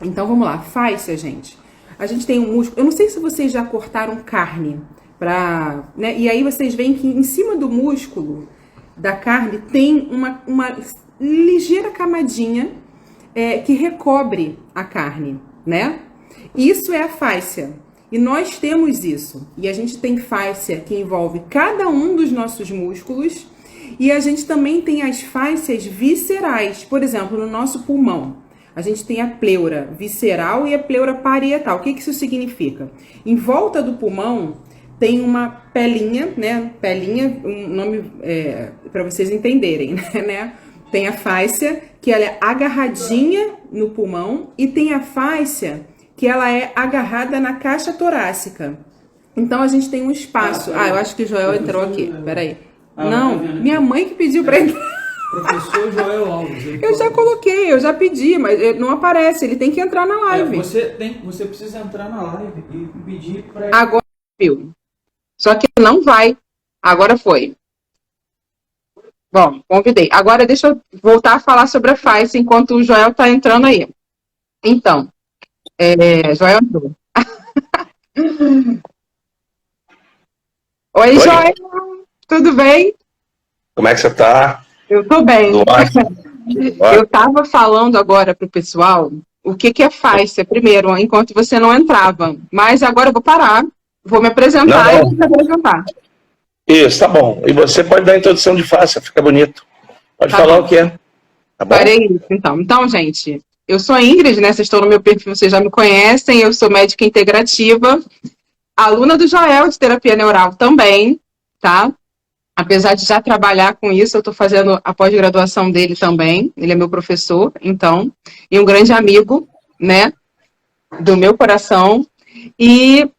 Então vamos lá, fáscia, gente. A gente tem um músculo. Eu não sei se vocês já cortaram carne né? E aí vocês veem que em cima do músculo da carne tem uma ligeira camadinha que recobre a carne, né? Isso é a fáscia. E nós temos isso. E a gente tem fáscia que envolve cada um dos nossos músculos. E a gente também tem as fáscias viscerais. Por exemplo, no nosso pulmão, a gente tem a pleura visceral e a pleura parietal. O que isso significa? Em volta do pulmão tem uma pelinha, né? Pelinha, um nome para vocês entenderem, né? Tem a fáscia, que ela é agarradinha no pulmão, e tem a fáscia que ela é agarrada na caixa torácica. Então a gente tem um espaço. Eu acho que o Joel entrou aqui. Peraí. Não, minha mãe que pediu para entrar. Professor Joel Alves. Eu já coloquei, eu já pedi, mas não aparece. Ele tem que entrar na live. Você precisa entrar na live e pedir para ele. Agora viu. Só que não vai. Agora foi. Bom, convidei. Agora deixa eu voltar a falar sobre a fáscia enquanto o Joel está entrando aí. Então, Joel entrou. Oi, Joel. Tudo bem? Como é que você está? Eu tô bem. Eu estava falando agora para o pessoal o que é fáscia, primeiro, enquanto você não entrava. Mas agora eu vou parar, vou me apresentar e vou me apresentar. Isso, tá bom. E você pode dar a introdução de fáscia, fica bonito. Pode falar o que é. Tá bom? Farei isso, então. Então, gente, eu sou a Ingrid, né? Vocês estão no meu perfil, vocês já me conhecem. Eu sou médica integrativa, aluna do Joel de terapia neural também, tá? Apesar de já trabalhar com isso, eu estou fazendo a pós-graduação dele também. Ele é meu professor, então, e um grande amigo, né, do meu coração. E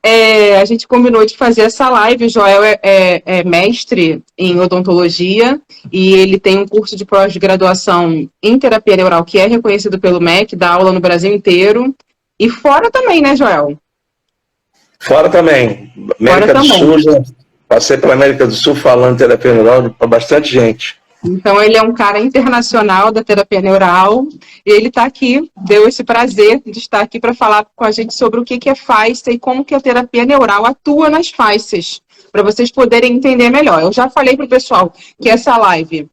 a gente combinou de fazer essa live. O Joel é mestre em odontologia e ele tem um curso de pós-graduação em terapia neural que é reconhecido pelo MEC, dá aula no Brasil inteiro. E fora também, né, Joel? Fora também. América do Sul, passei pela América do Sul falando terapia neural para bastante gente. Então, ele é um cara internacional da terapia neural e ele está aqui, deu esse prazer de estar aqui para falar com a gente sobre o que é fáscia e como que a terapia neural atua nas fáscias, para vocês poderem entender melhor. Eu já falei para o pessoal que essa live,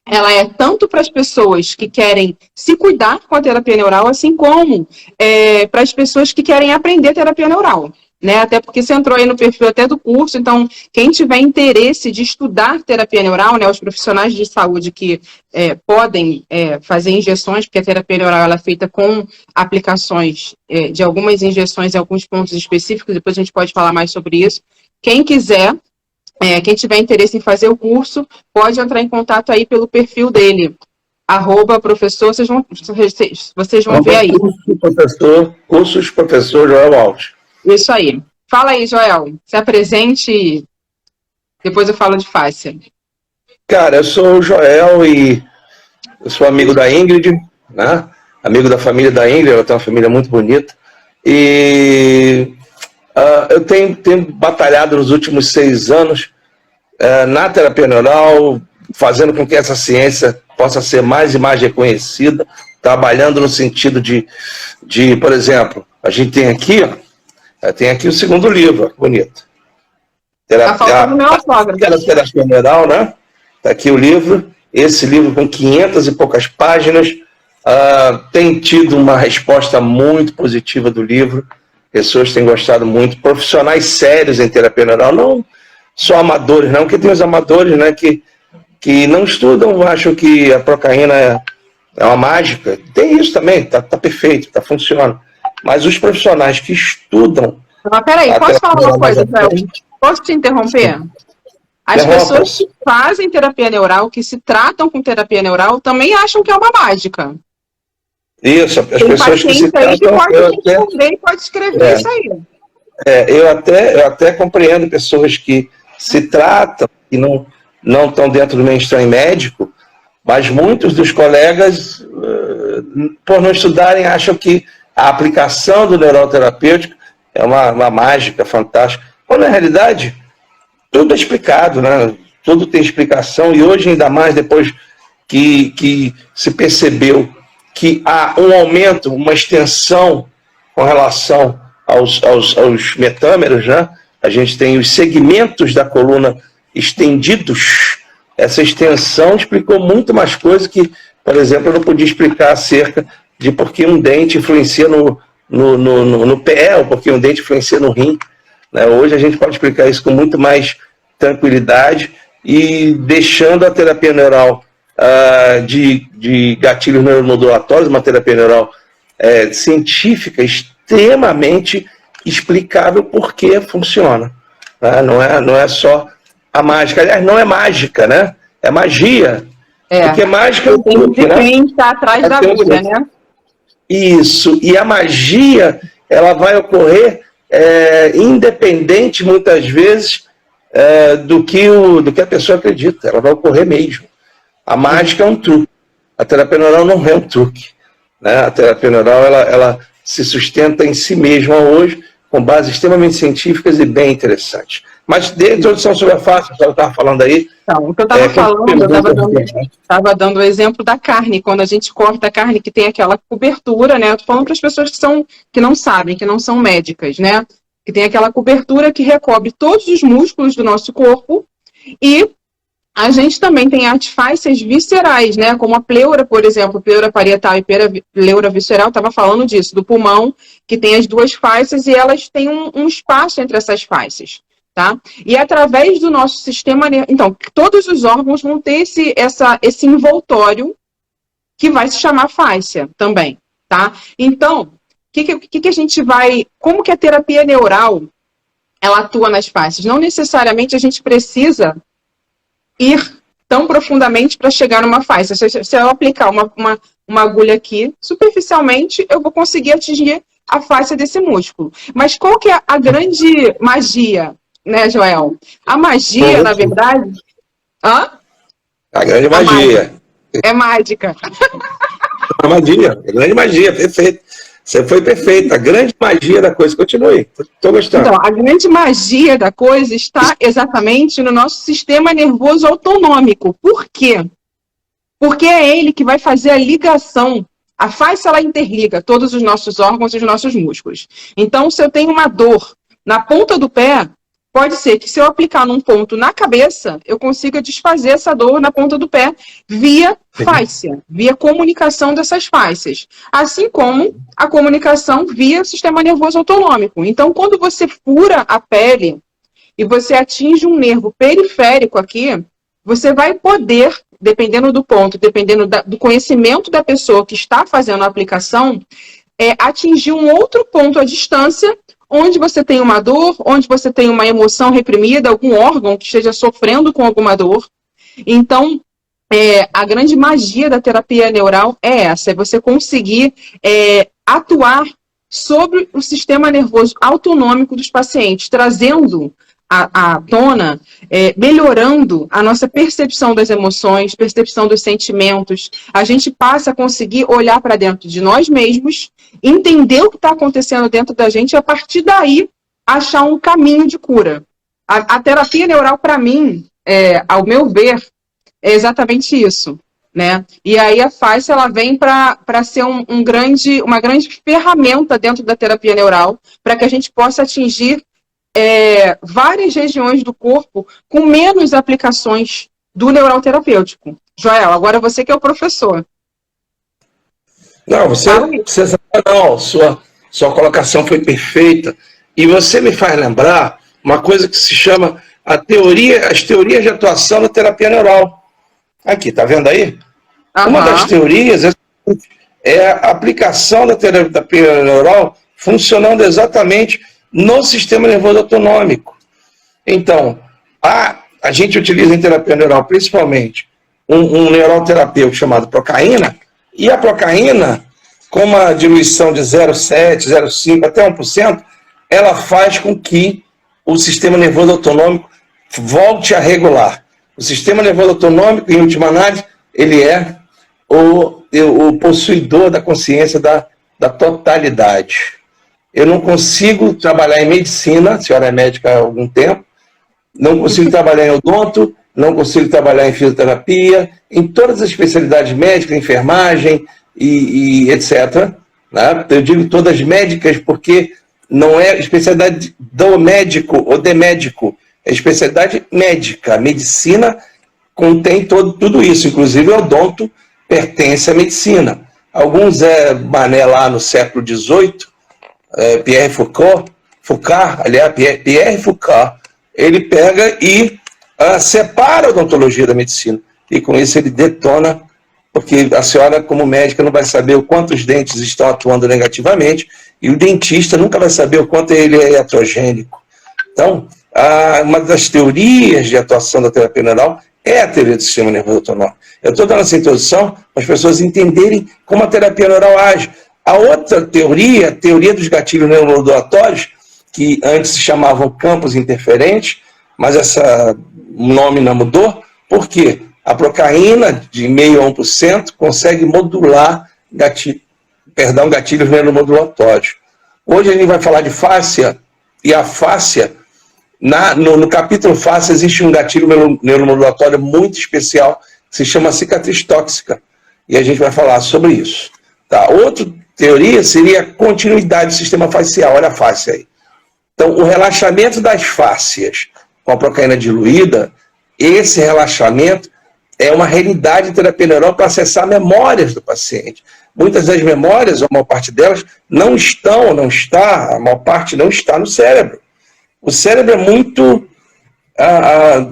ela é tanto para as pessoas que querem se cuidar com a terapia neural, assim como para as pessoas que querem aprender terapia neural. Né? Até porque você entrou aí no perfil até do curso, então quem tiver interesse de estudar terapia neural, né, os profissionais de saúde que podem fazer injeções, porque a terapia neural ela é feita com aplicações de algumas injeções em alguns pontos específicos, depois a gente pode falar mais sobre isso. Quem quiser, quem tiver interesse em fazer o curso, pode entrar em contato aí pelo perfil dele, @professor, vocês vão ver aí. Cursos Professor Joel Alves. Isso aí. Fala aí, Joel. Se apresente e depois eu falo de fáscia. Cara, eu sou o Joel e eu sou amigo da Ingrid, né? Amigo da família da Ingrid, ela tem uma família muito bonita. E eu tenho batalhado nos últimos 6 anos na terapia neural, fazendo com que essa ciência possa ser mais e mais reconhecida, trabalhando no sentido de por exemplo, a gente tem aqui, tem aqui o segundo livro, bonito. Tá faltando meu autógrafo. Terapia neural, né? Tá aqui o livro. Esse livro com 500 e poucas páginas. Tem tido uma resposta muito positiva do livro. Pessoas têm gostado muito. Profissionais sérios em terapia neural, não só amadores, não, porque tem os amadores, né, que não estudam, acham que a procaína é uma mágica. Tem isso também, tá perfeito, funciona. Mas os profissionais que estudam... Peraí, posso falar uma coisa, Joel? Posso te interromper? As pessoas que fazem terapia neural, que se tratam com terapia neural, também acham que é uma mágica. Isso, as pessoas que se tratam... Pode escrever isso aí. Eu até compreendo pessoas que se tratam e não estão dentro do mainstream médico, mas muitos dos colegas, por não estudarem, acham que a aplicação do neuroterapêutico é uma mágica fantástica. Quando, na realidade, tudo é explicado, né? Tudo tem explicação. E hoje, ainda mais depois que se percebeu que há um aumento, uma extensão com relação aos metâmeros, né? A gente tem os segmentos da coluna estendidos. Essa extensão explicou muito mais coisas que, por exemplo, eu não podia explicar acerca de por que um dente influencia no pé, ou por que um dente influencia no rim. Né? Hoje a gente pode explicar isso com muito mais tranquilidade e deixando a terapia neural de gatilhos neuromodulatórios, uma terapia neural científica, extremamente explicável por que funciona. Né? Não é só a mágica. Aliás, não é mágica, né? É magia. Porque mágica é o truque, né? Quem está atrás da agulha, né? Isso. E a magia, ela vai ocorrer independente, muitas vezes, do que a pessoa acredita. Ela vai ocorrer mesmo. A mágica é um truque. A terapia neural não é um truque. Né? A terapia neural, ela se sustenta em si mesma hoje, com bases extremamente científicas e bem interessantes. Mas de introdução sobre a face, você estava falando aí... Então, o que eu estava falando, eu estava dando o exemplo da carne, quando a gente corta a carne que tem aquela cobertura, né? Eu estou falando para as pessoas que não sabem, que não são médicas, né? Que tem aquela cobertura que recobre todos os músculos do nosso corpo e a gente também tem artifácias viscerais, né? Como a pleura, por exemplo, pleura parietal e pleura visceral, estava falando disso, do pulmão, que tem as duas faces e elas têm um espaço entre essas faces. Tá? E através do nosso sistema... Então, todos os órgãos vão ter esse envoltório que vai se chamar fáscia também, tá? Então, o que a gente vai... Como que a terapia neural, ela atua nas fáscias? Não necessariamente a gente precisa ir tão profundamente para chegar numa fáscia. Se eu aplicar uma agulha aqui, superficialmente, eu vou conseguir atingir a fáscia desse músculo. Mas qual que é a grande magia, né, Joel? A magia, na verdade... Hã? A grande magia. É mágica. A magia, a grande magia, perfeito. Você foi perfeito. A grande magia da coisa. Continue, estou gostando. Então, a grande magia da coisa está exatamente no nosso sistema nervoso autonômico. Por quê? Porque é ele que vai fazer a ligação. A face, ela interliga todos os nossos órgãos e os nossos músculos. Então, se eu tenho uma dor na ponta do pé, pode ser que se eu aplicar num ponto na cabeça, eu consiga desfazer essa dor na ponta do pé via fáscia, via comunicação dessas fáscias. Assim como a comunicação via sistema nervoso autonômico. Então, quando você fura a pele e você atinge um nervo periférico aqui, você vai poder, dependendo do ponto, dependendo do conhecimento da pessoa que está fazendo a aplicação, atingir um outro ponto à distância, onde você tem uma dor, onde você tem uma emoção reprimida, algum órgão que esteja sofrendo com alguma dor. Então, a grande magia da terapia neural é essa, é você conseguir atuar sobre o sistema nervoso autonômico dos pacientes, trazendo à tona, melhorando a nossa percepção das emoções, percepção dos sentimentos. A gente passa a conseguir olhar para dentro de nós mesmos, entender o que está acontecendo dentro da gente e, a partir daí, achar um caminho de cura. A terapia neural, para mim, ao meu ver, é exatamente isso. Né? E aí a face, ela vem para ser uma grande ferramenta dentro da terapia neural, para que a gente possa atingir várias regiões do corpo com menos aplicações do neural terapêutico. Joel, agora você que é o professor. Não, você não, sua colocação foi perfeita. E você me faz lembrar uma coisa que se chama as teorias de atuação da terapia neural. Aqui, tá vendo aí? Uma das teorias é a aplicação da terapia neural funcionando exatamente no sistema nervoso autonômico. Então, a gente utiliza em terapia neural principalmente um neuroterapeuta chamado procaína, e a procaína, com uma diluição de 0,7, 0,5 até 1%, ela faz com que o sistema nervoso autonômico volte a regular. O sistema nervoso autonômico, em última análise, ele é o possuidor da consciência da totalidade. Eu não consigo trabalhar em medicina, a senhora é médica há algum tempo, não consigo trabalhar em odonto, não consigo trabalhar em fisioterapia, em todas as especialidades médicas, enfermagem, e etc. Né? Eu digo todas médicas porque não é especialidade do médico ou de médico, é especialidade médica. A medicina contém tudo isso, inclusive o odonto pertence à medicina. Alguns Mané lá no século XVIII, Pierre Foucault, Pierre Foucault, ele pega e separa a odontologia da medicina. E com isso ele detona, porque a senhora, como médica, não vai saber o quanto os dentes estão atuando negativamente, e o dentista nunca vai saber o quanto ele é iatrogênico. Então, uma das teorias de atuação da terapia neural é a teoria do sistema nervoso autonômico. Eu estou dando essa introdução para as pessoas entenderem como a terapia neural age. A outra teoria, a teoria dos gatilhos neuromodulatórios, que antes se chamavam campos interferentes, mas o nome não mudou, por quê? A procaína, de 0,5% a 1%, consegue modular gatilhos neuromodulatórios. Hoje a gente vai falar de fáscia, e a fáscia, no capítulo fáscia, existe um gatilho neuromodulatório muito especial, que se chama cicatriz tóxica, e a gente vai falar sobre isso. Tá? Outra teoria seria a continuidade do sistema facial, olha a fáscia aí. Então, o relaxamento das fáscias com a procaína diluída, esse relaxamento é uma realidade de terapia neural para acessar memórias do paciente. Muitas das memórias, ou a maior parte delas, a maior parte não está no cérebro. O cérebro é muito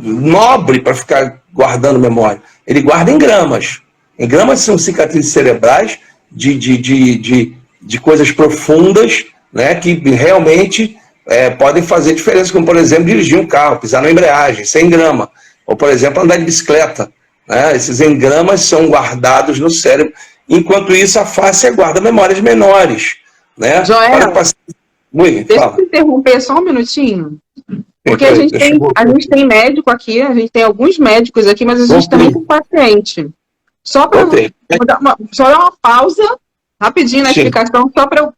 nobre para ficar guardando memória. Ele guarda em gramas. Em gramas são cicatrizes cerebrais de coisas profundas, né, que realmente podem fazer diferença, como, por exemplo, dirigir um carro, pisar na embreagem, 100 gramas. Ou, por exemplo, andar de bicicleta. Né? Esses engramas são guardados no cérebro. Enquanto isso, a face guarda memórias menores. Né? Joel, deixa eu interromper só um minutinho. Porque a gente tem médico aqui, a gente tem alguns médicos aqui, mas a gente também tem paciente. Só para dar uma pausa, rapidinho na explicação, só para eu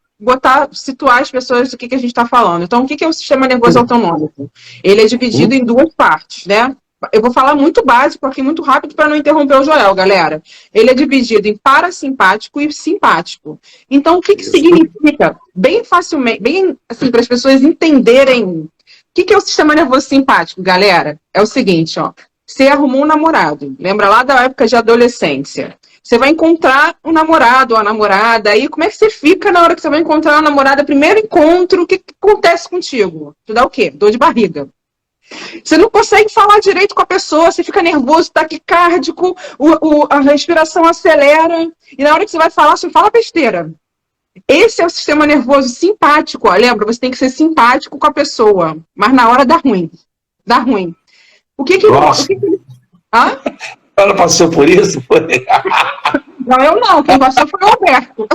situar as pessoas do que a gente está falando. Então, o que é o sistema nervoso autonômico? Ele é dividido em duas partes, né? Eu vou falar muito básico aqui, muito rápido, para não interromper o Joel, galera. Ele é dividido em parasimpático e simpático. Então, o que significa? Bem facilmente, bem assim, para as pessoas entenderem. O que é o sistema nervoso simpático, galera? É o seguinte, ó. Você arrumou um namorado. Lembra lá da época de adolescência? Você vai encontrar um namorado ou a namorada. Aí, como é que você fica na hora que você vai encontrar uma namorada? Primeiro encontro, o que acontece contigo? Tu dá o quê? Dor de barriga. Você não consegue falar direito com a pessoa, você fica nervoso, taquicárdico, a respiração acelera, e na hora que você vai falar, você fala besteira. Esse é o sistema nervoso simpático, ó. Lembra? Você tem que ser simpático com a pessoa, mas na hora dá ruim. Dá ruim. Ela passou por isso? Foi? Não, eu não. Quem passou foi o Roberto.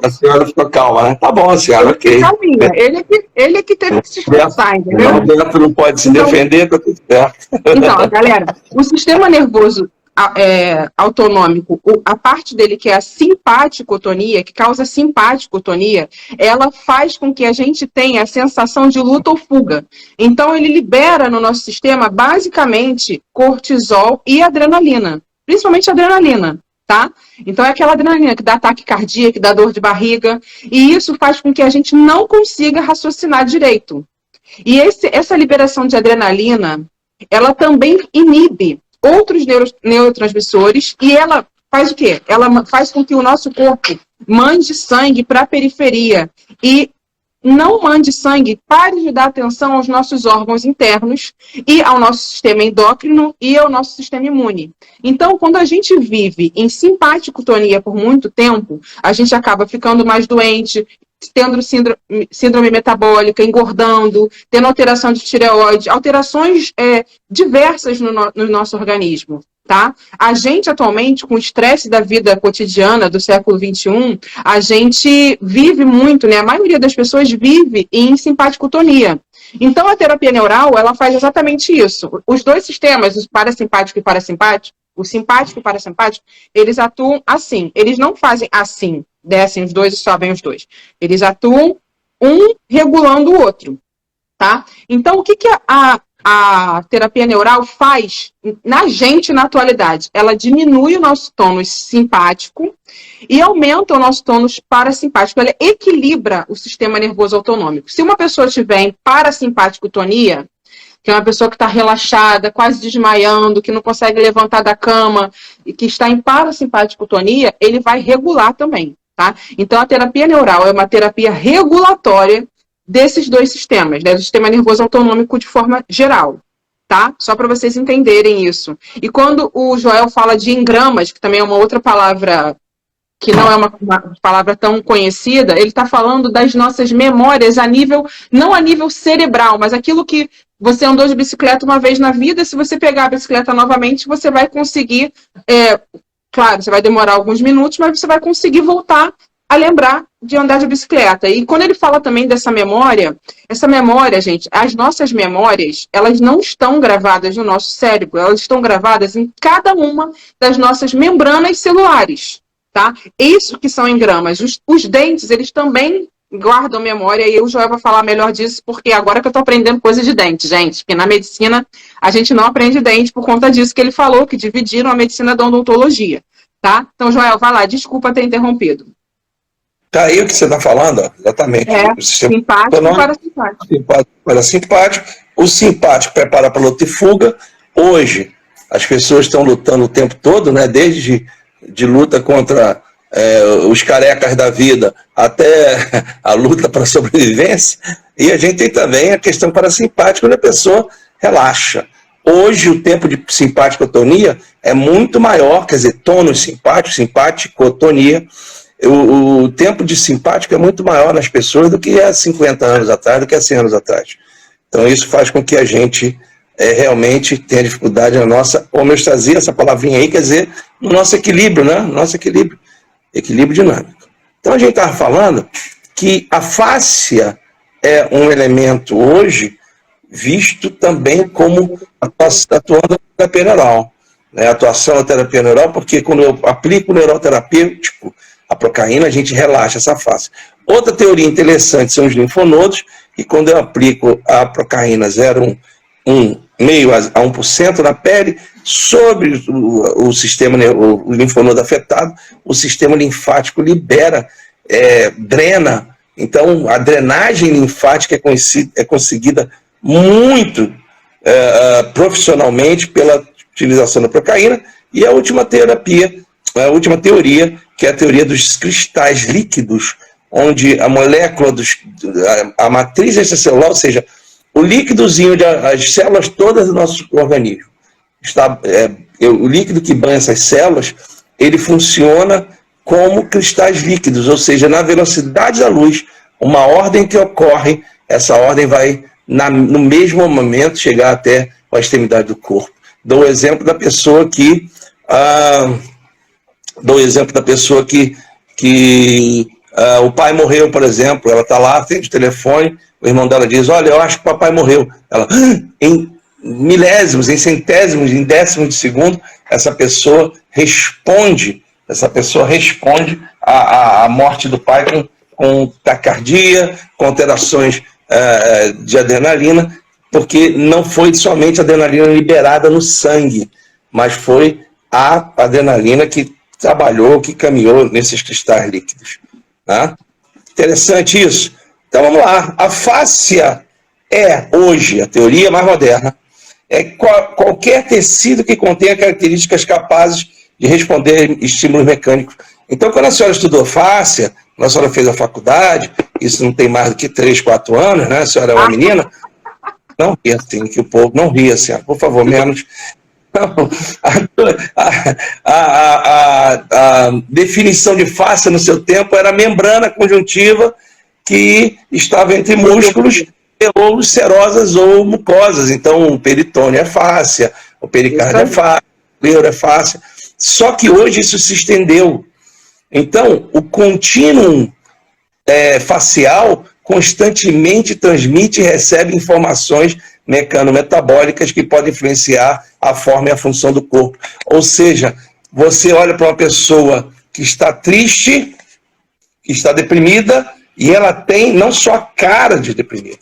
A senhora ficou calma, né? Tá bom, a senhora, ok. Calminha. Ele é que teve que se esforçar, entendeu? O Roberto não pode se defender, tá tudo certo. Então, galera, o sistema nervoso autonômico, a parte dele que é a simpaticotonia, que causa simpaticotonia, ela faz com que a gente tenha a sensação de luta ou fuga. Então, ele libera no nosso sistema, basicamente, cortisol e adrenalina. Principalmente adrenalina. Tá? Então é aquela adrenalina que dá ataque cardíaco, que dá dor de barriga, e isso faz com que a gente não consiga raciocinar direito. E essa liberação de adrenalina, ela também inibe outros neurotransmissores, e ela faz o quê? Ela faz com que o nosso corpo mande sangue para a periferia e não mande sangue, pare de dar atenção aos nossos órgãos internos e ao nosso sistema endócrino e ao nosso sistema imune. Então, quando a gente vive em simpaticotonia por muito tempo, a gente acaba ficando mais doente, tendo síndrome metabólica, engordando, tendo alteração de tireoide, alterações diversas no nosso organismo. Tá? A gente atualmente, com o estresse da vida cotidiana do século XXI, a gente vive muito, né? A maioria das pessoas vive em simpaticotonia. Então, a terapia neural, ela faz exatamente isso. Os dois sistemas, o parasimpático e parasimpático, o simpático e parasimpático, eles atuam assim. Eles não fazem assim, descem os dois e sobem os dois. Eles atuam um regulando o outro. Tá? Então, o que a terapia neural faz na gente na atualidade? Ela diminui o nosso tônus simpático e aumenta o nosso tônus parasimpático. Ela equilibra o sistema nervoso autonômico. Se uma pessoa estiver em parasimpaticotonia, que é uma pessoa que está relaxada, quase desmaiando, que não consegue levantar da cama e que está em parasimpaticotonia, ele vai regular também, tá? Então, a terapia neural é uma terapia regulatória desses dois sistemas, né? Do sistema nervoso autonômico de forma geral, tá? Só para vocês entenderem isso. E quando o Joel fala de engramas, que também é uma outra palavra que não é uma palavra tão conhecida, ele está falando das nossas memórias a nível, não a nível cerebral, mas aquilo que você andou de bicicleta uma vez na vida, se você pegar a bicicleta novamente, você vai conseguir, claro, você vai demorar alguns minutos, mas você vai conseguir voltar a lembrar de andar de bicicleta. E quando ele fala também dessa memória, essa memória, gente, as nossas memórias, elas não estão gravadas no nosso cérebro, elas estão gravadas em cada uma das nossas membranas celulares. Tá? Isso que são engramas. Os dentes, eles também guardam memória, e o Joel vai falar melhor disso, porque agora que eu tô aprendendo coisa de dente, gente, porque na medicina a gente não aprende dente por conta disso que ele falou, que dividiram a medicina da odontologia, tá? Então, Joel, vai lá, desculpa ter interrompido. Tá aí o que você está falando, ó, exatamente. O simpático e parasimpático. Simpático, parasimpático. O simpático prepara para luta e fuga. Hoje, as pessoas estão lutando o tempo todo, né? Desde de luta contra os carecas da vida até a luta para a sobrevivência. E a gente tem também a questão parasimpática, onde a pessoa relaxa. Hoje, o tempo de simpaticotonia é muito maior, quer dizer, tônus simpático, simpaticotonia. O tempo de simpático é muito maior nas pessoas do que há 50 anos atrás, do que há 100 anos atrás. Então, isso faz com que a gente realmente tenha dificuldade na nossa homeostasia, essa palavrinha aí quer dizer no nosso equilíbrio, né? Nosso equilíbrio dinâmico. Então, a gente estava falando que a fáscia é um elemento hoje visto também como atuando na terapia neural. Né? Atuação na terapia neural, porque quando eu aplico o neuroterapêutico, a procaína, a gente relaxa essa face. Outra teoria interessante são os linfonodos, e quando eu aplico a procaína 0,1 a 1% na pele, sobre o sistema, o linfonodo afetado, o sistema linfático libera, drena. Então, a drenagem linfática é conseguida muito profissionalmente pela utilização da procaína. E a última teoria, que é a teoria dos cristais líquidos, onde a molécula, a matriz extracelular, ou seja, o líquidozinho das células todas do nosso organismo, o líquido que banha essas células, ele funciona como cristais líquidos, ou seja, na velocidade da luz, uma ordem que ocorre, essa ordem vai, no mesmo momento, chegar até a extremidade do corpo. Dou o exemplo da pessoa que o pai morreu, por exemplo, ela está lá, atende o telefone, o irmão dela diz, olha, eu acho que o papai morreu. Ela, em milésimos, em centésimos, em décimos de segundo, essa pessoa responde à morte do pai com taquicardia, com alterações de adrenalina, porque não foi somente a adrenalina liberada no sangue, mas foi a adrenalina que trabalhou, que caminhou nesses cristais líquidos. Tá? Interessante isso. Então vamos lá. A fáscia é, hoje, a teoria mais moderna, é qualquer tecido que contenha características capazes de responder estímulos mecânicos. Então, quando a senhora estudou fáscia, quando a senhora fez a faculdade, isso não tem mais do que 3, 4 anos, né? A senhora é uma menina. Não ria assim, que o povo não ria, senhora. Por favor, menos. Não, a definição de fáscia no seu tempo era membrana conjuntiva que estava entre músculos ou serosas ou mucosas. Então, o peritônio é fáscia, o pericárdio é fáscia, o pleuro é fáscia. Só que hoje isso se estendeu. Então, o contínuo facial constantemente transmite e recebe informações mecanometabólicas que podem influenciar a forma e a função do corpo. Ou seja, você olha para uma pessoa que está triste, que está deprimida, e ela tem não só a cara de deprimida,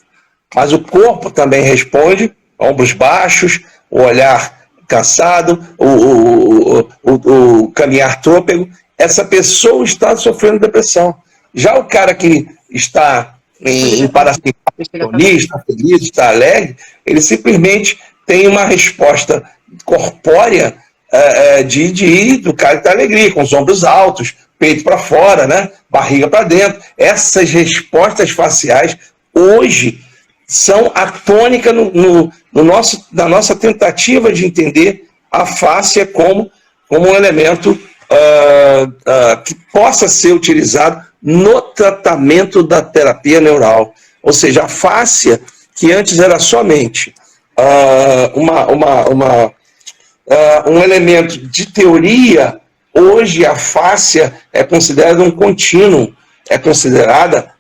mas o corpo também responde ombros baixos, o olhar cansado, o caminhar trôpego, essa pessoa está sofrendo depressão. Já o cara que está em parasimpatia, está feliz, está alegre, ele simplesmente tem uma resposta corpórea do cara que está alegre, com os ombros altos, peito para fora, né? Barriga para dentro. Essas respostas faciais, hoje, são a tônica na nossa tentativa de entender a fáscia como um elemento que possa ser utilizado no tratamento da terapia neural. Ou seja, a fáscia, que antes era somente um elemento de teoria, hoje a fáscia é considerada um contínuo, é considerada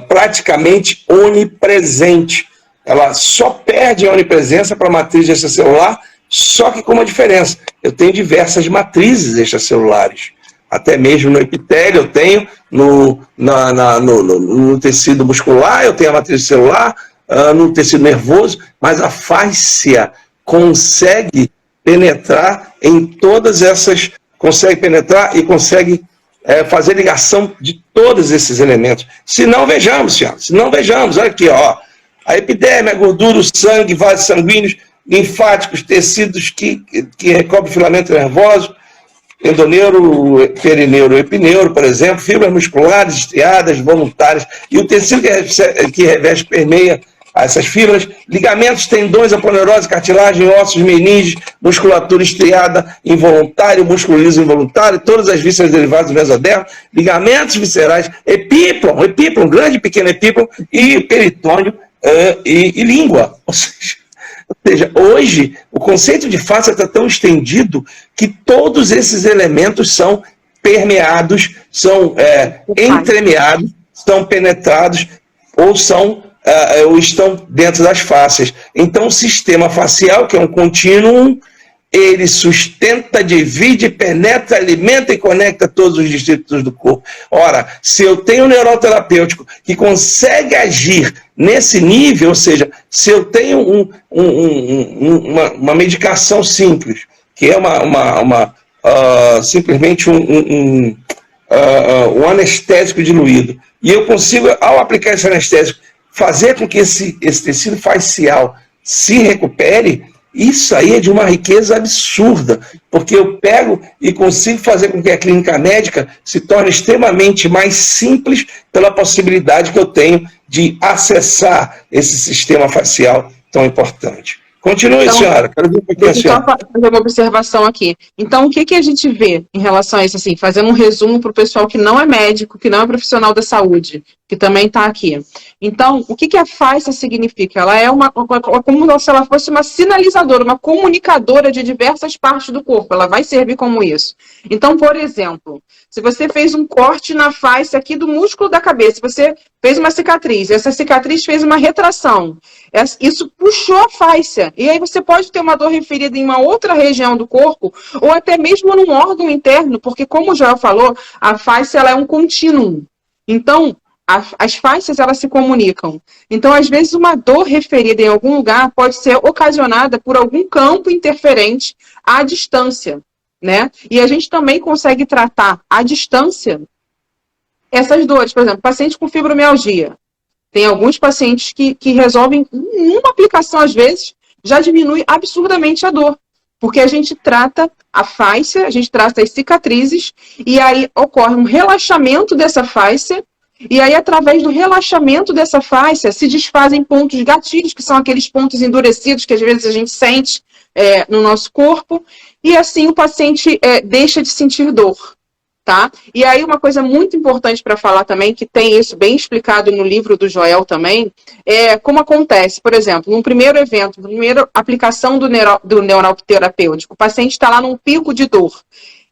praticamente onipresente. Ela só perde a onipresença para a matriz extracelular, só que com uma diferença. Eu tenho diversas matrizes extracelulares. Até mesmo no epitélio eu tenho, no tecido muscular eu tenho a matriz celular, no tecido nervoso, mas a fáscia consegue penetrar em todas essas, consegue penetrar e consegue fazer ligação de todos esses elementos. Se não, vejamos, senhora, olha aqui, ó, a epiderme, a gordura, o sangue, vasos sanguíneos, linfáticos, tecidos que recobrem filamento nervoso, endoneuro, perineuro, epineuro, por exemplo, fibras musculares, estriadas, voluntárias, e o tecido que reveste, permeia essas fibras, ligamentos, tendões, aponeurose, cartilagem, ossos, meninges, musculatura estriada involuntária, músculo liso involuntário, todas as vísceras derivadas do mesodermo, ligamentos viscerais, epíplon, grande e pequeno epíplon, e peritônio e língua. Ou seja, hoje o conceito de fáscia está tão estendido que todos esses elementos são permeados, são entremeados, são penetrados ou estão dentro das fáscias. Então o sistema facial, que é um contínuo, ele sustenta, divide, penetra, alimenta e conecta todos os distritos do corpo. Ora, se eu tenho um neuroterapêutico que consegue agir nesse nível, ou seja, se eu tenho uma medicação simples, que é simplesmente um anestésico diluído, e eu consigo, ao aplicar esse anestésico, fazer com que esse tecido facial se recupere, isso aí é de uma riqueza absurda, porque eu pego e consigo fazer com que a clínica médica se torne extremamente mais simples pela possibilidade que eu tenho de acessar esse sistema facial tão importante. Continue, então, senhora. Quero ver um pouquinho a senhora. Só fazer uma observação aqui. Então, o que a gente vê em relação a isso, assim, fazendo um resumo para o pessoal que não é médico, que não é profissional da saúde, que também está aqui. Então, o que a fáscia significa? Ela é como se ela fosse uma sinalizadora, uma comunicadora de diversas partes do corpo. Ela vai servir como isso. Então, por exemplo, se você fez um corte na fáscia aqui do músculo da cabeça, você fez uma cicatriz, essa cicatriz fez uma retração, isso puxou a fáscia. E aí você pode ter uma dor referida em uma outra região do corpo, ou até mesmo num órgão interno, porque, como o Joel falou, a fáscia ela é um contínuo. Então, as fáscias, elas se comunicam. Então, às vezes, uma dor referida em algum lugar pode ser ocasionada por algum campo interferente à distância, né? E a gente também consegue tratar à distância essas dores. Por exemplo, paciente com fibromialgia. Tem alguns pacientes que resolvem, em uma aplicação, às vezes, já diminui absurdamente a dor. Porque a gente trata a fáscia, a gente trata as cicatrizes, e aí ocorre um relaxamento dessa fáscia, e aí, através do relaxamento dessa fáscia, se desfazem pontos gatilhos, que são aqueles pontos endurecidos que às vezes a gente sente no nosso corpo, e assim o paciente deixa de sentir dor. Tá? E aí uma coisa muito importante para falar também, que tem isso bem explicado no livro do Joel também, é como acontece, por exemplo, num primeiro evento, na primeira aplicação do neural terapêutico, o paciente está lá num pico de dor.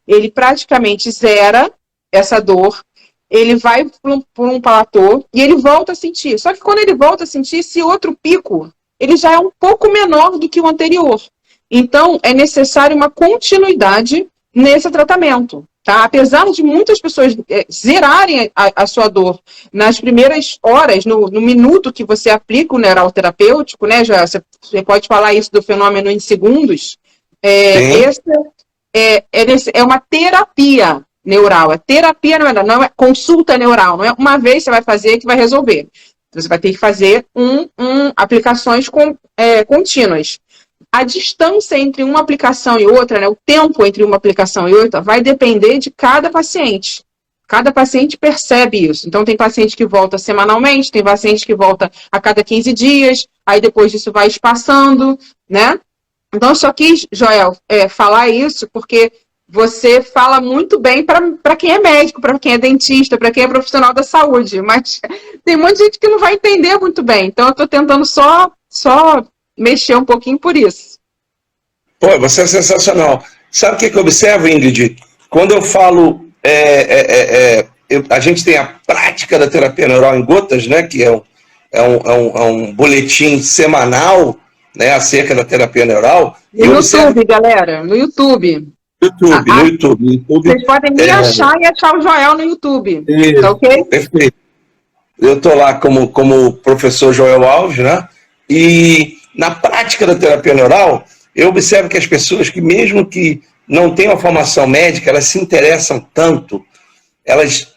Ele praticamente zera essa dor, ele vai por um platô e ele volta a sentir. Só que quando ele volta a sentir, esse outro pico, ele já é um pouco menor do que o anterior. Então, é necessário uma continuidade nesse tratamento. tá? Apesar de muitas pessoas zerarem a sua dor nas primeiras horas, no minuto que você aplica o neural terapêutico, né, Joel? Você pode falar isso do fenômeno em segundos. Essa é uma terapia neural. É terapia neural, não é consulta neural. Não é uma vez você vai fazer que vai resolver. Você vai ter que fazer aplicações contínuas. A distância entre uma aplicação e outra, né, o tempo entre uma aplicação e outra, vai depender de cada paciente. Cada paciente percebe isso. Então, tem paciente que volta semanalmente, tem paciente que volta a cada 15 dias, aí depois disso vai espaçando, né? Então, eu só quis, Joel, falar isso porque você fala muito bem para quem é médico, para quem é dentista, para quem é profissional da saúde, mas tem um monte de gente que não vai entender muito bem. Então, eu estou tentando só mexer um pouquinho por isso. Pô, você é sensacional. Sabe o que eu observo, Ingrid? Quando eu falo, a gente tem a prática da terapia neural em gotas, né, que é um boletim semanal, né, acerca da terapia neural. No YouTube, galera, no YouTube. No YouTube. Vocês podem me achar e achar o Joel no YouTube. Isso, tá ok? Perfeito. Eu estou lá como professor Joel Alves, né? E na prática da terapia neural, eu observo que as pessoas que, mesmo que não tenham a formação médica, elas se interessam tanto, elas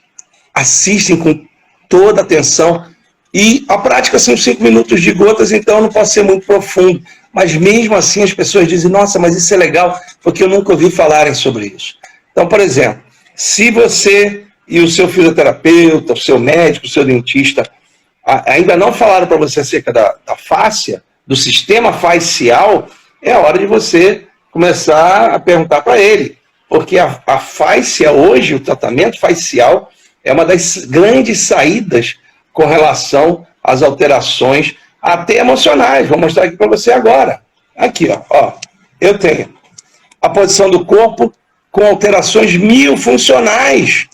assistem com toda a atenção, e a prática são 5 minutos de gotas, então não pode ser muito profundo. Mas mesmo assim as pessoas dizem, nossa, mas isso é legal, porque eu nunca ouvi falarem sobre isso. Então, por exemplo, se você e o seu fisioterapeuta, o seu médico, o seu dentista, ainda não falaram para você acerca da fáscia, do sistema facial, é a hora de você começar a perguntar para ele. Porque a fáscia hoje, o tratamento facial, é uma das grandes saídas com relação às alterações até emocionais. Vou mostrar aqui para você agora. Aqui, ó. Eu tenho a posição do corpo com alterações miofuncionais.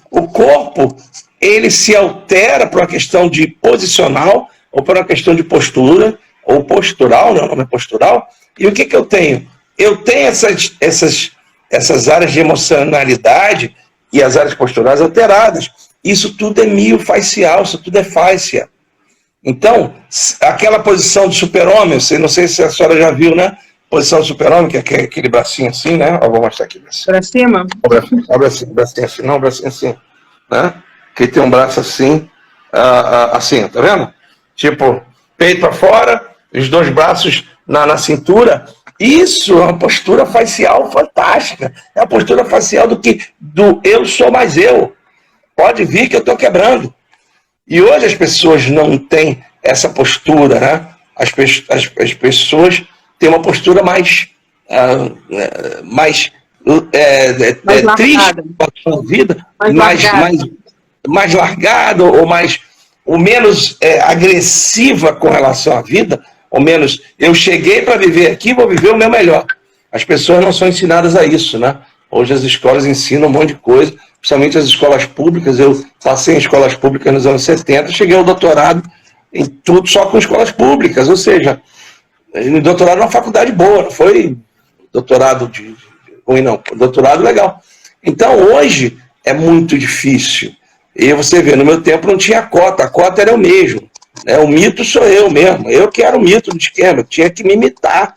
O corpo, ele se altera por uma questão de posicional ou por uma questão de postura, ou postural, não, o nome é postural. E o que eu tenho? Eu tenho essas áreas de emocionalidade e as áreas posturais alteradas. Isso tudo é miofacial, isso tudo é fáscia. Então, aquela posição do super-homem, não sei se a senhora já viu, né? Posição do super-homem, que é aquele bracinho assim, né? Eu vou mostrar aqui. Para cima? Abre assim, bracinho assim, não, bracinho assim, né? Que tem um braço assim, assim, tá vendo? Tipo, peito para fora, os 2 braços na cintura. Isso é uma postura facial fantástica. É a postura facial do eu sou mais eu. Pode vir que eu estou quebrando. E hoje as pessoas não têm essa postura, né? As pessoas têm uma postura mais triste com a sua vida, mais largada, ou menos agressiva com relação à vida, ou menos, eu cheguei para viver aqui, vou viver o meu melhor. As pessoas não são ensinadas a isso, né? Hoje as escolas ensinam um monte de coisa, principalmente as escolas públicas. Eu passei em escolas públicas nos anos 70, cheguei ao doutorado em tudo só com escolas públicas, ou seja, doutorado numa faculdade boa, não foi doutorado ruim, não, doutorado legal. Então hoje é muito difícil. E você vê, no meu tempo não tinha cota, a cota era eu mesmo. Né? O mito sou eu mesmo, eu que era o mito do esquema, eu tinha que me imitar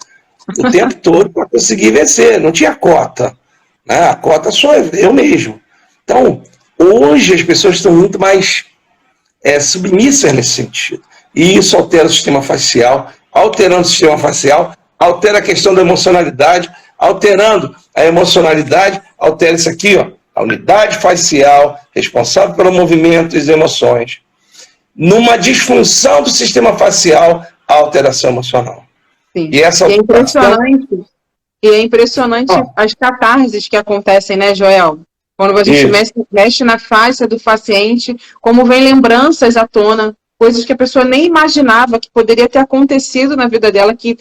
o tempo todo para conseguir vencer, não tinha cota. Né? A cota sou eu mesmo. Então, hoje as pessoas estão muito mais submissas nesse sentido. E isso altera o sistema facial, alterando o sistema facial, altera a questão da emocionalidade, alterando a emocionalidade, altera isso aqui, ó, a unidade facial, responsável pelo movimento e as emoções. Numa disfunção do sistema facial, a alteração emocional. Sim. E essa é impressionante as catarses que acontecem, né, Joel? Quando a gente mexe na face do paciente, como vem lembranças à tona, coisas que a pessoa nem imaginava que poderia ter acontecido na vida dela, que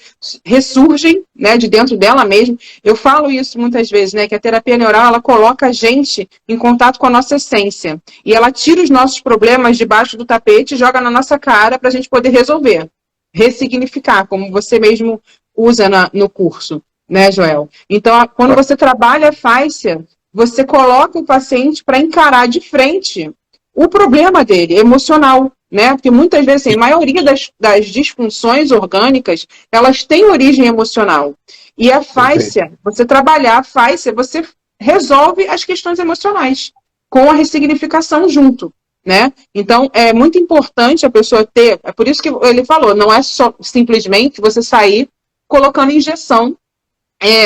ressurgem, né, de dentro dela mesmo. Eu falo isso muitas vezes, né, que a terapia neural, ela coloca a gente em contato com a nossa essência. E ela tira os nossos problemas debaixo do tapete e joga na nossa cara para a gente poder resolver, ressignificar, como você mesmo usa no curso, né, Joel? Então, quando você trabalha a fáscia, você coloca o paciente para encarar de frente o problema dele, emocional, né? Porque muitas vezes, assim, a maioria das disfunções orgânicas, elas têm origem emocional. E a fáscia, você trabalhar a fáscia, você resolve as questões emocionais, com a ressignificação junto, né? Então, é muito importante a pessoa ter, é por isso que ele falou, não é só simplesmente você sair colocando injeção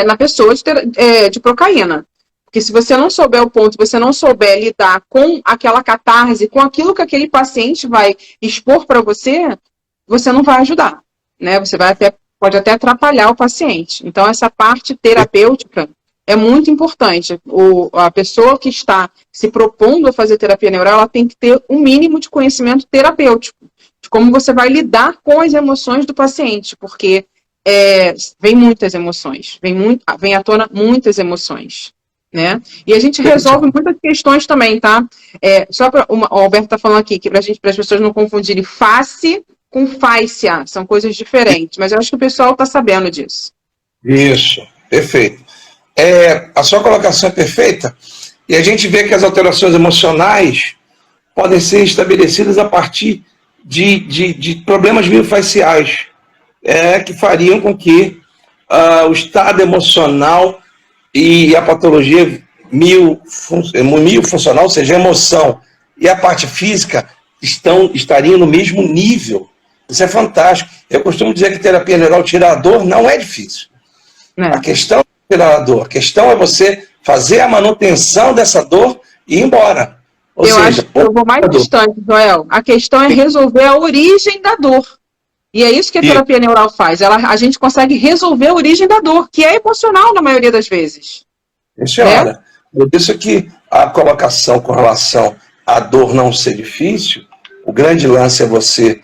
na pessoa de procaína. Porque se você não souber o ponto, se você não souber lidar com aquela catarse, com aquilo que aquele paciente vai expor para você, você não vai ajudar, né? Você pode até atrapalhar o paciente. Então, essa parte terapêutica é muito importante. A pessoa que está se propondo a fazer terapia neural, ela tem que ter um mínimo de conhecimento terapêutico, de como você vai lidar com as emoções do paciente, porque vem muitas emoções, vem à tona muitas emoções. Né? E a gente resolve muitas questões também, tá? Só para o Alberto está falando aqui que para as pessoas não confundirem face com fáscia, são coisas diferentes, mas eu acho que o pessoal está sabendo disso. Isso, perfeito. A sua colocação é perfeita, e a gente vê que as alterações emocionais podem ser estabelecidas a partir de problemas miofaciais, que fariam com que o estado emocional e a patologia miofuncional, ou seja, a emoção e a parte física estariam no mesmo nível. Isso é fantástico. Eu costumo dizer que terapia neural tirar a dor não é difícil. A questão é tirar a dor. A questão é você fazer a manutenção dessa dor e ir embora. Acho que eu vou mais distante, Joel. A questão é resolver a origem da dor. E é isso que a terapia neural faz. A gente consegue resolver a origem da dor, que é emocional na maioria das vezes. Senhora, por isso que a colocação com relação à dor não ser difícil, o grande lance é você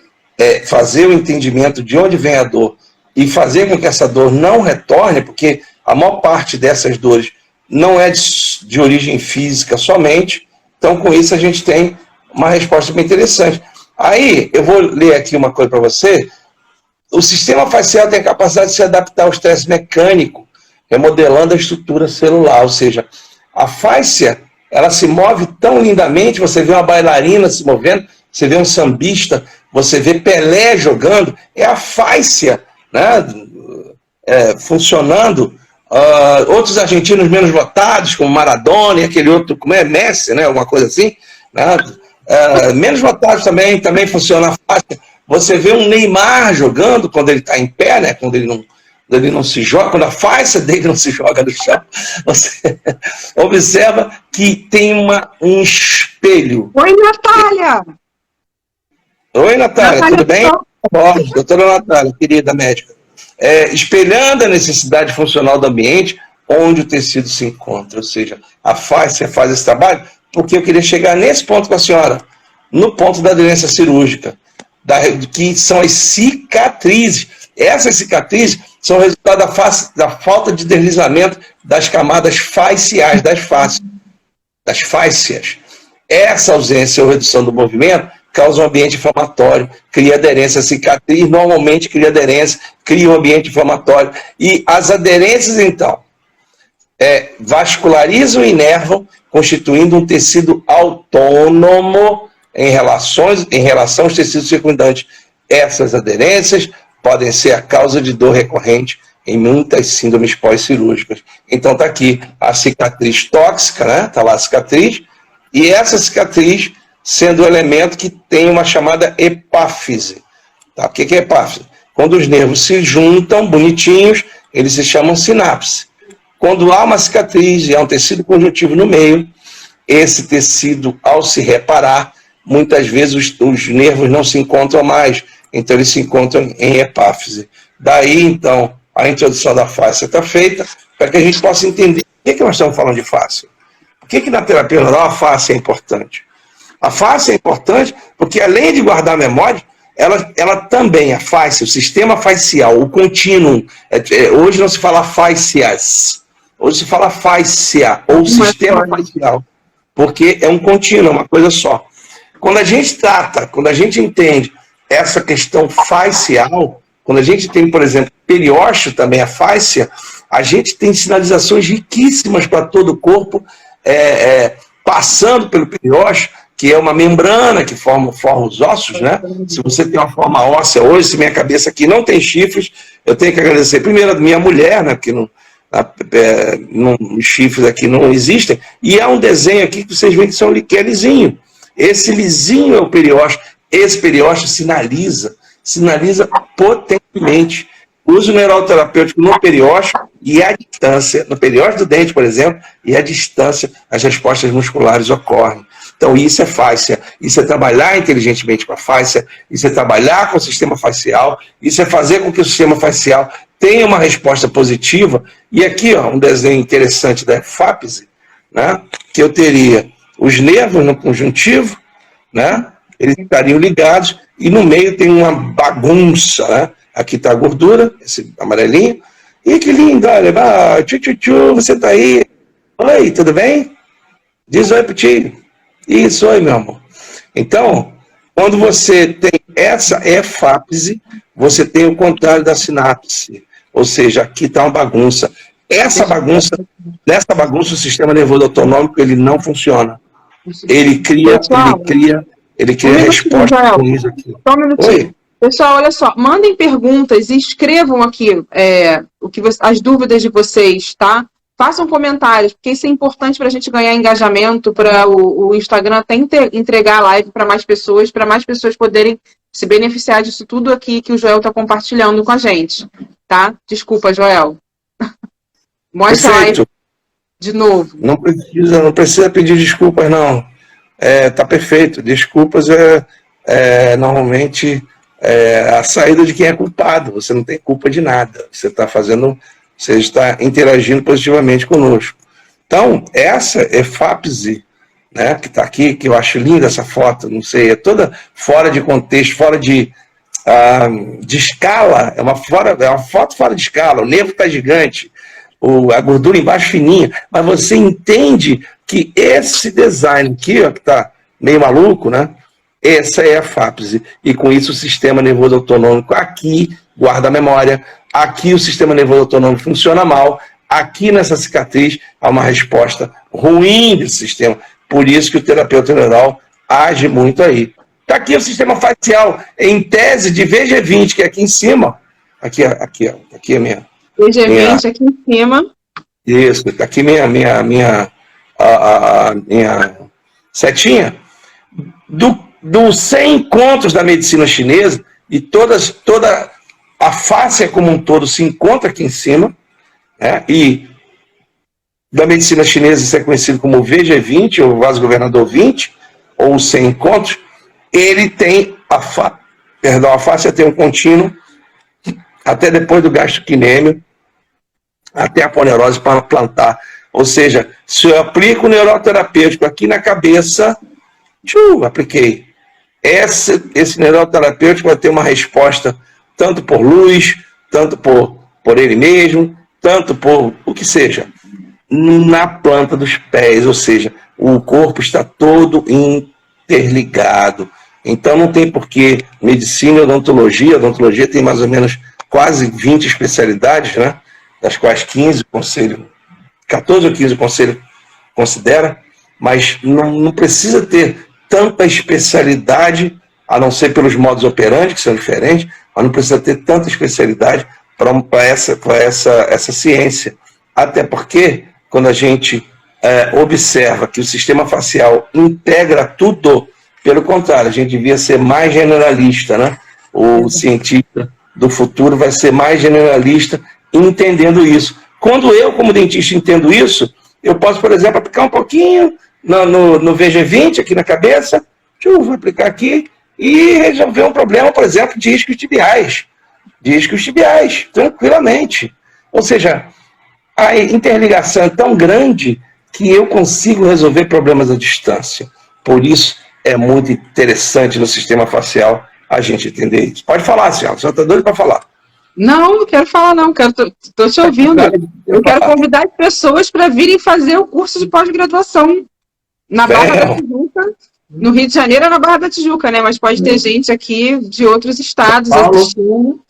fazer o entendimento de onde vem a dor e fazer com que essa dor não retorne, porque a maior parte dessas dores não é de origem física somente. Então, com isso, a gente tem uma resposta bem interessante. Aí, eu vou ler aqui uma coisa para você. O sistema facial tem a capacidade de se adaptar ao estresse mecânico, remodelando a estrutura celular. Ou seja, a fáscia, ela se move tão lindamente, você vê uma bailarina se movendo, você vê um sambista, você vê Pelé jogando, é a fáscia, né, funcionando. Outros argentinos menos votados, como Maradona e aquele outro, como é, Messi, né, alguma coisa assim, né, menos votados também funciona a fáscia. Você vê um Neymar jogando quando ele está em pé, né? Quando ele não se joga, quando a fáscia dele não se joga no chão, você observa que tem um espelho. Oi, Natália! Oi, Natália, tudo bem? Bom, doutora Natália, querida médica. Espelhando a necessidade funcional do ambiente onde o tecido se encontra. Ou seja, a fáscia faz esse trabalho, porque eu queria chegar nesse ponto com a senhora, no ponto da aderência cirúrgica, que são as cicatrizes. Essas cicatrizes são resultado da falta de deslizamento das camadas faciais, das fáscias. Essa ausência ou redução do movimento causa um ambiente inflamatório, cria aderência. A cicatriz normalmente cria aderência, cria um ambiente inflamatório. E as aderências, então, vascularizam e inervam, constituindo um tecido autônomo em relação aos tecidos circundantes. Essas aderências podem ser a causa de dor recorrente em muitas síndromes pós-cirúrgicas. Então está aqui a cicatriz tóxica, né? Está lá a cicatriz, e essa cicatriz sendo o elemento que tem uma chamada epáfise. Tá? O que é epáfise? Quando os nervos se juntam, bonitinhos, eles se chamam sinapse. Quando há uma cicatriz e há um tecido conjuntivo no meio, esse tecido, ao se reparar, muitas vezes os nervos não se encontram mais, então eles se encontram em epáfise. Daí, então, a introdução da fáscia está feita para que a gente possa entender por que nós estamos falando de fáscia. Por que na terapia neural a fáscia é importante? A fáscia é importante porque, além de guardar a memória, ela também, a fáscia, o sistema facial, o contínuo, hoje não se fala fáscias, hoje se fala fáscia, ou sistema facial, porque é um contínuo, é uma coisa só. Quando a gente trata, quando a gente entende essa questão facial, quando a gente tem, por exemplo, periósteo também, a fáscia, a gente tem sinalizações riquíssimas para todo o corpo passando pelo periósteo, que é uma membrana que forma os ossos, né? Se você tem uma forma óssea hoje, se minha cabeça aqui não tem chifres, eu tenho que agradecer primeiro a minha mulher, né? Porque os chifres aqui não existem. E há um desenho aqui que vocês veem que é lisinho. Esse lisinho é o periósteo. Esse periósteo sinaliza potentemente o uso neuroterapêutico no periósteo e a distância, no periósteo do dente, por exemplo, e a distância, as respostas musculares ocorrem. Então, isso é fáscia, isso é trabalhar inteligentemente com a fáscia, isso é trabalhar com o sistema facial, isso é fazer com que o sistema facial tenha uma resposta positiva. E aqui, ó, um desenho interessante da FAPSE, né, que eu teria os nervos no conjuntivo, né, eles estariam ligados, e no meio tem uma bagunça, né? Aqui está a gordura, esse amarelinho. E que lindo, olha, você está aí. Oi, tudo bem? Diz oi pro tio. Isso, oi, meu amor. Então, quando você tem essa FAPSE, você tem o contrário da sinapse. Ou seja, aqui está uma bagunça. Nessa bagunça, o sistema nervoso autonômico, ele não funciona. Ele cria resposta com isso aqui. Só um minutinho. Oi? Pessoal, olha só, mandem perguntas e escrevam aqui as dúvidas de vocês, tá? Façam comentários, porque isso é importante para a gente ganhar engajamento, para o Instagram até entregar a live para mais pessoas poderem se beneficiar disso tudo aqui que o Joel está compartilhando com a gente, tá? Desculpa, Joel. Mostra a live de novo. Não precisa pedir desculpas, não. Tá perfeito. Desculpas normalmente a saída de quem é culpado. Você não tem culpa de nada. Você está interagindo positivamente conosco. Então, essa FAPSE, né, que está aqui, que eu acho linda essa foto, não sei, é toda fora de contexto, fora de escala, é uma foto fora de escala, o nervo está gigante, a gordura embaixo fininha, mas você entende que esse design aqui, ó, que está meio maluco, né? Essa é a FAPSE, e com isso o sistema nervoso autonômico aqui guarda a memória, aqui o sistema nervoso autonômico funciona mal, aqui nessa cicatriz há uma resposta ruim desse sistema, por isso que o terapeuta neural age muito aí. Está aqui o sistema facial, em tese de VG20, que é aqui em cima, aqui é a minha... VG20 aqui em cima. Isso, está aqui minha setinha. Dos 100 encontros da medicina chinesa, e toda a face como um todo se encontra aqui em cima, né? E da medicina chinesa isso é conhecido como VG20, ou vaso governador 20, ou os 100 encontros, ele tem a face tem um contínuo até depois do gastrocnêmio, até a ponerose para plantar. Ou seja, se eu aplico o neuroterapêutico aqui na cabeça, apliquei. Esse neuroterapêutico vai ter uma resposta tanto por luz, tanto por ele mesmo, tanto por o que seja, na planta dos pés, ou seja, o corpo está todo interligado. Então não tem porquê medicina e odontologia. A odontologia tem mais ou menos quase 20 especialidades, né? Das quais 14 ou 15 o conselho considera, mas não precisa ter tanta especialidade, a não ser pelos modos operantes, que são diferentes, mas não precisa ter tanta especialidade para essa ciência. Até porque, quando a gente observa que o sistema facial integra tudo, pelo contrário, a gente devia ser mais generalista, né? O cientista do futuro vai ser mais generalista entendendo isso. Quando eu, como dentista, entendo isso, eu posso, por exemplo, aplicar um pouquinho no VG20 aqui na cabeça, vou aplicar aqui, e resolver um problema, por exemplo, de isquios tibiais, tranquilamente. Ou seja, a interligação é tão grande que eu consigo resolver problemas à distância. Por isso, é muito interessante no sistema facial a gente entender isso. Pode falar, senhora. A senhora está doida para falar. Não quero falar, não. Estou te ouvindo. Eu quero convidar as pessoas para virem fazer o curso de pós-graduação na Barra da Tijuca. No Rio de Janeiro é na Barra da Tijuca, né? Mas pode ter gente aqui de outros estados assistindo.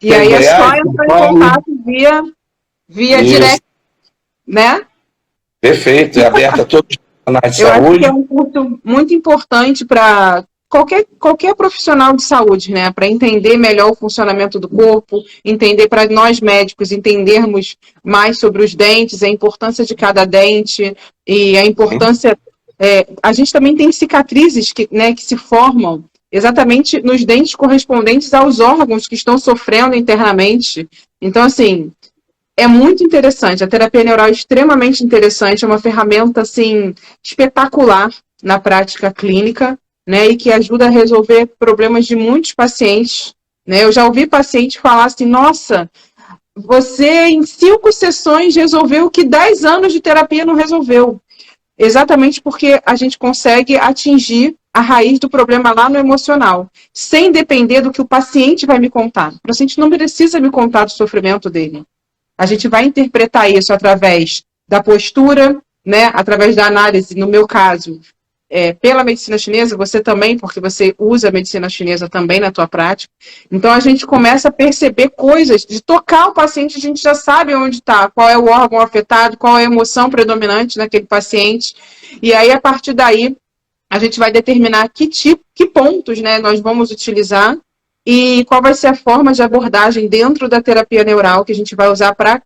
E aí é só entrar em contato via direct, né? Perfeito, é aberto a todos os profissionais de Eu acho que saúde. é um curso muito importante para qualquer profissional de saúde, né? Para entender melhor o funcionamento do corpo, entender para nós médicos entendermos mais sobre os dentes, a importância de cada dente e a importância. A gente também tem cicatrizes que se formam exatamente nos dentes correspondentes aos órgãos que estão sofrendo internamente. Então, assim, é muito interessante. A terapia neural é extremamente interessante, é uma ferramenta assim espetacular na prática clínica, né, e que ajuda a resolver problemas de muitos pacientes, né? Eu já ouvi paciente falar assim: nossa, você em 5 sessões resolveu o que 10 anos de terapia não resolveu. Exatamente porque a gente consegue atingir a raiz do problema lá no emocional, sem depender do que o paciente vai me contar. O paciente não precisa me contar do sofrimento dele. A gente vai interpretar isso através da postura, né, através da análise, no meu caso, pela medicina chinesa, você também, porque você usa a medicina chinesa também na tua prática. Então, a gente começa a perceber coisas, de tocar o paciente, a gente já sabe onde está, qual é o órgão afetado, qual é a emoção predominante naquele paciente. E aí, a partir daí, a gente vai determinar que pontos, né, nós vamos utilizar e qual vai ser a forma de abordagem dentro da terapia neural que a gente vai usar para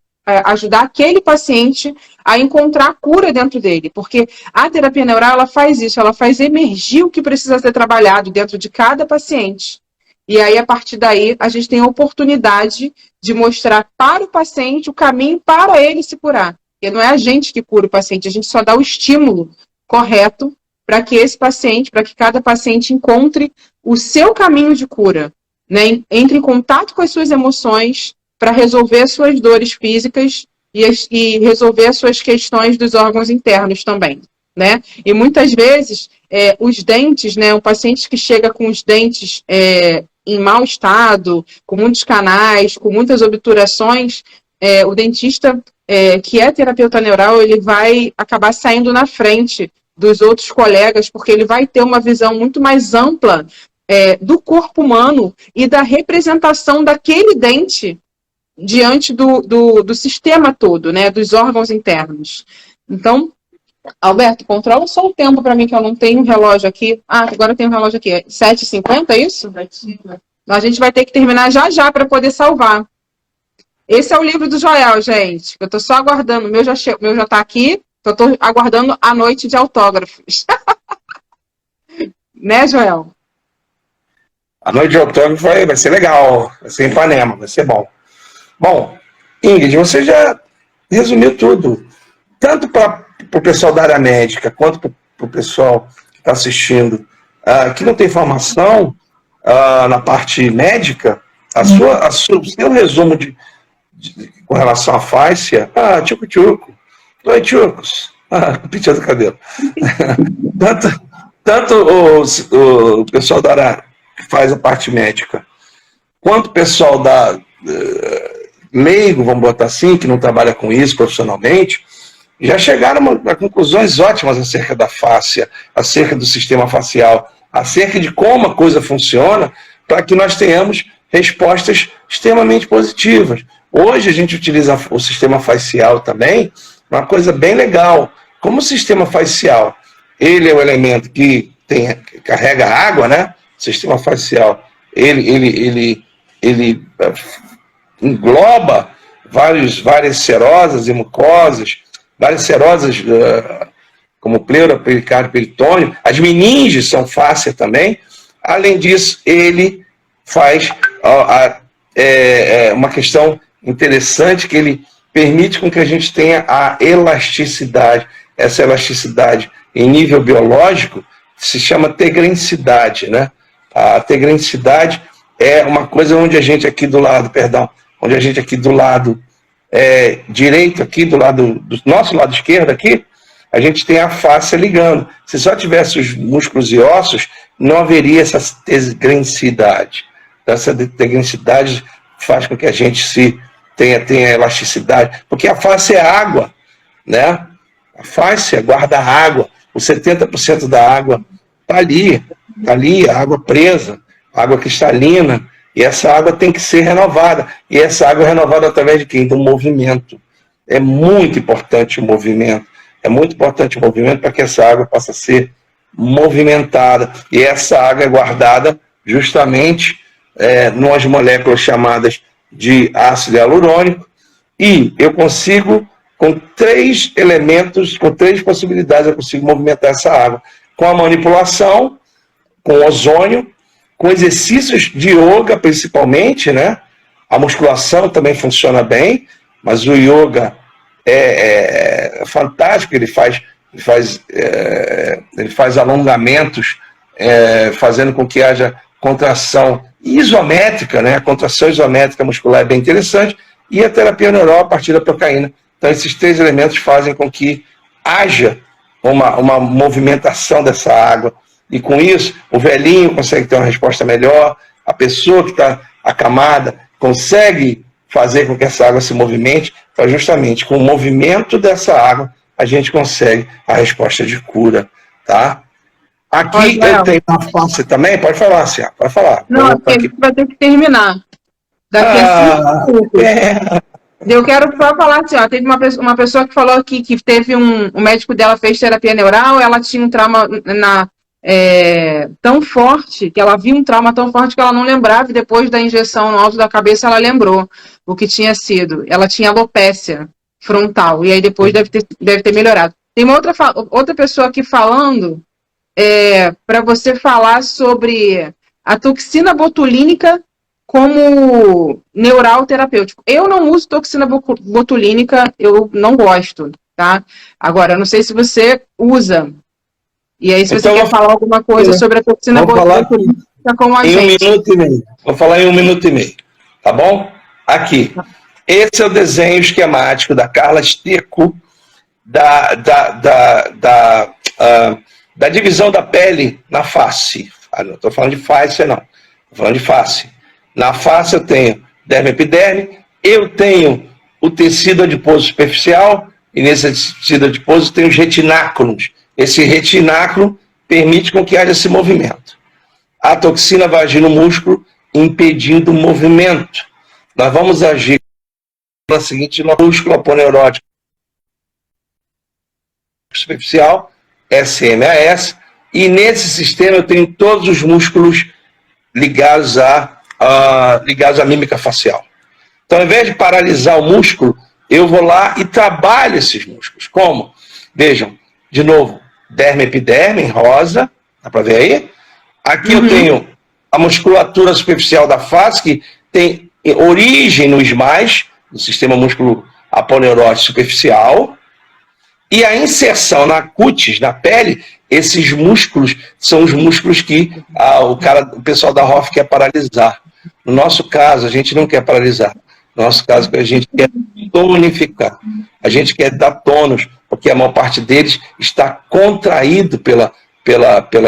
ajudar aquele paciente a encontrar cura dentro dele. Porque a terapia neural, ela faz isso, ela faz emergir o que precisa ser trabalhado dentro de cada paciente. E aí, a partir daí, a gente tem a oportunidade de mostrar para o paciente o caminho para ele se curar. Porque não é a gente que cura o paciente, a gente só dá o estímulo correto para que esse paciente, para que cada paciente encontre o seu caminho de cura, né? Entre em contato com as suas emoções para resolver as suas dores físicas e resolver as suas questões dos órgãos internos também, né? E muitas vezes, os dentes, né? O paciente que chega com os dentes em mau estado, com muitos canais, com muitas obturações, o dentista que é terapeuta neural, ele vai acabar saindo na frente dos outros colegas, porque ele vai ter uma visão muito mais ampla do corpo humano e da representação daquele dente diante do sistema todo, né, dos órgãos internos. Então, Alberto, controla só o tempo para mim, que eu não tenho um relógio aqui. Ah, agora eu tenho um relógio aqui. 7h50, é isso? A gente vai ter que terminar já para poder salvar. Esse é o livro do Joel, gente. Eu estou só aguardando. O meu já está aqui. Eu estou aguardando a noite de autógrafos. Né, Joel? A noite de autógrafo vai ser legal. Vai ser em Ipanema, vai ser bom. Bom, Ingrid, você já resumiu tudo. Tanto para o pessoal da área médica, quanto para o pessoal que está assistindo, que não tem formação na parte médica, o seu resumo com relação à fáscia, tchucu-tchucu, oi tchucos, pincha do cabelo. tanto o pessoal da área que faz a parte médica, quanto o pessoal da leigo, vamos botar assim, que não trabalha com isso profissionalmente, já chegaram a conclusões ótimas acerca da fáscia, acerca do sistema facial, acerca de como a coisa funciona, para que nós tenhamos respostas extremamente positivas. Hoje a gente utiliza o sistema facial também, uma coisa bem legal. Como o sistema facial, ele é o elemento que carrega água, né? O sistema facial, ele engloba várias serosas e mucosas, várias serosas como pleura, pericárdio, peritônio. As meninges são fáscia também. Além disso, ele faz uma questão interessante, que ele permite com que a gente tenha a elasticidade. Essa elasticidade em nível biológico se chama tegrencidade, né? A tegrencidade é uma coisa onde a gente aqui do lado direito, aqui do nosso lado esquerdo aqui, a gente tem a fáscia ligando. Se só tivesse os músculos e ossos, não haveria essa tegrencidade. Essa tegrencidade faz com que a gente tenha elasticidade, porque a fáscia é água, né? A fáscia guarda a água, os 70% da água está ali, a água presa, a água cristalina, e essa água tem que ser renovada. E essa água é renovada através de quem? Do movimento. É muito importante o movimento. É muito importante o movimento para que essa água possa ser movimentada. E essa água é guardada justamente nas moléculas chamadas de ácido hialurônico. E eu consigo, com 3 elementos, com 3 possibilidades, eu consigo movimentar essa água. Com a manipulação, com ozônio, com exercícios de yoga, principalmente, né? A musculação também funciona bem, mas o yoga é fantástico, ele faz alongamentos, fazendo com que haja contração isométrica, né? A contração isométrica muscular é bem interessante, e a terapia neural a partir da procaína. Então, esses 3 elementos fazem com que haja uma movimentação dessa água, e com isso, o velhinho consegue ter uma resposta melhor, a pessoa que está acamada consegue fazer com que essa água se movimente, então justamente com o movimento dessa água, a gente consegue a resposta de cura, tá? Aqui eu tenho uma face também, pode falar, Cia, pode falar. Não, aqui vai ter que terminar. Daqui a 5 minutos. Eu quero só falar assim, ó, teve uma pessoa que falou aqui que teve o médico dela fez terapia neural, ela tinha um trauma tão forte, que ela viu um trauma tão forte que ela não lembrava, e depois da injeção no alto da cabeça ela lembrou o que tinha sido. Ela tinha alopécia frontal, e aí depois deve ter melhorado. Tem uma outra pessoa aqui falando para você falar sobre a toxina botulínica como neural terapêutico. Eu não uso toxina botulínica, eu não gosto, tá? Agora, eu não sei se você usa. E aí, se você quer falar alguma coisa sobre a toxina botulínica com a gente. 1 minuto e meio. Vou falar em 1 minuto e meio, tá bom? Aqui. Esse é o desenho esquemático da Carla Esteco, da divisão da pele na face. Não estou falando de face, não. Estou falando de face. Na face eu tenho derme epiderme, eu tenho o tecido adiposo superficial, e nesse tecido adiposo tem os retináculos. Esse retináculo permite com que haja esse movimento. A toxina vai agir no músculo, impedindo o movimento. Nós vamos agir na seguinte, no músculo aponeurótico superficial, SMAS, e nesse sistema eu tenho todos os músculos ligados à mímica facial. Então, ao invés de paralisar o músculo, eu vou lá e trabalho esses músculos. Como? Vejam, de novo, derme epiderme, em rosa, dá para ver aí? Aqui eu tenho a musculatura superficial da face, que tem origem no SMAS, no sistema músculo aponeurótico superficial, e a inserção na cutis, na pele, esses músculos são os músculos que o pessoal da ROF quer paralisar. No nosso caso, a gente não quer paralisar. No nosso caso, a gente quer tonificar. A gente quer dar tônus, porque a maior parte deles está contraído pela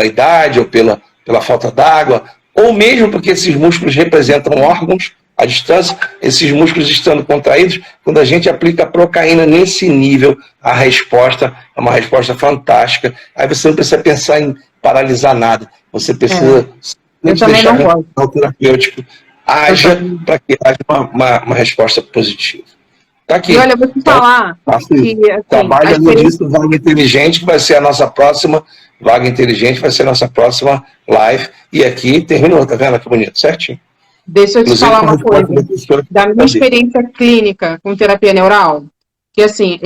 idade ou pela falta d'água, ou mesmo porque esses músculos representam órgãos à distância, esses músculos estando contraídos, quando a gente aplica a procaína nesse nível, a resposta é uma resposta fantástica. Aí você não precisa pensar em paralisar nada. Você precisa deixar o terapêutico haja para que haja uma resposta positiva. Tá aqui. E olha, eu vou te falar que, assim, trabalha disso, Vaga Inteligente, que vai ser a nossa próxima Vaga Inteligente, vai ser a nossa próxima live. E aqui terminou, tá vendo que bonito, certinho? Deixa eu te falar uma coisa, da minha experiência clínica com terapia neural, que assim,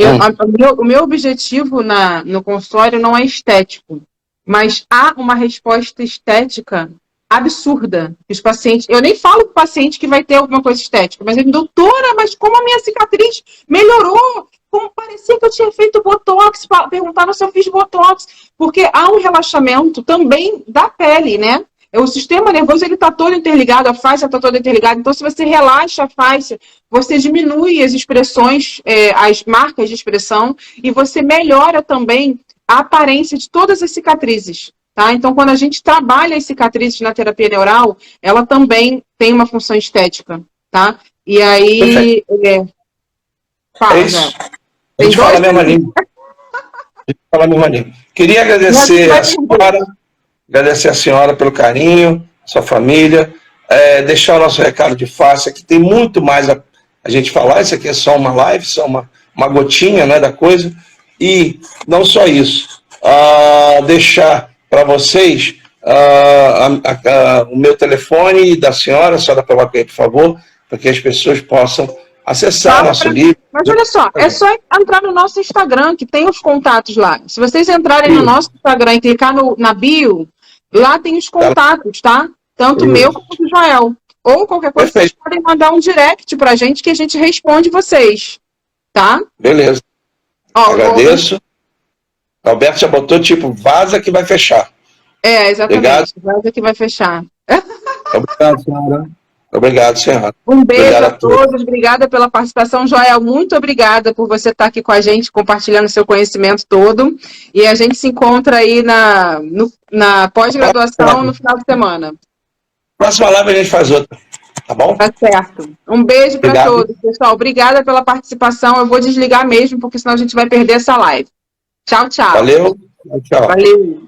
o meu objetivo no consultório não é estético, mas há uma resposta estética absurda. Os pacientes, eu nem falo com o paciente que vai ter alguma coisa estética, mas ele, doutora, mas como a minha cicatriz melhorou? Como parecia que eu tinha feito botox? Perguntaram se eu fiz botox, porque há um relaxamento também da pele, né? O sistema nervoso, ele está todo interligado, a face está toda interligada. Então, se você relaxa a face, você diminui as expressões, as marcas de expressão, e você melhora também a aparência de todas as cicatrizes. Tá? Então, quando a gente trabalha as cicatrizes na terapia neural, ela também tem uma função estética. Tá? E aí... fala, a gente fala a mesma língua. Queria agradecer a senhora... Agradecer a senhora pelo carinho, sua família, deixar o nosso recado de face aqui. Tem muito mais a gente falar, isso aqui é só uma live, só uma gotinha, né, da coisa. E não só isso, deixar para vocês o meu telefone e da senhora, só dá para colocar aí, por favor, para que as pessoas possam acessar nosso livro. Mas olha só, é só entrar no nosso Instagram, que tem os contatos lá. Se vocês entrarem no nosso Instagram e clicar na bio, lá tem os contatos, tá? Tanto meu quanto do Joel. Ou qualquer coisa, vocês podem mandar um direct pra gente que a gente responde vocês. Tá? Beleza. Agradeço. Alberto já botou tipo, vaza que vai fechar. Exatamente. Obrigado. Vaza que vai fechar. Obrigado, senhora. Obrigado, senhora. Um beijo a todos. Obrigada pela participação. Joel, muito obrigada por você estar aqui com a gente, compartilhando seu conhecimento todo. E a gente se encontra aí na pós-graduação no final de semana. Próxima live a gente faz outra. Tá bom? Tá certo. Um beijo para todos, pessoal. Obrigada pela participação. Eu vou desligar mesmo, porque senão a gente vai perder essa live. Tchau, tchau. Valeu. Tchau. Valeu.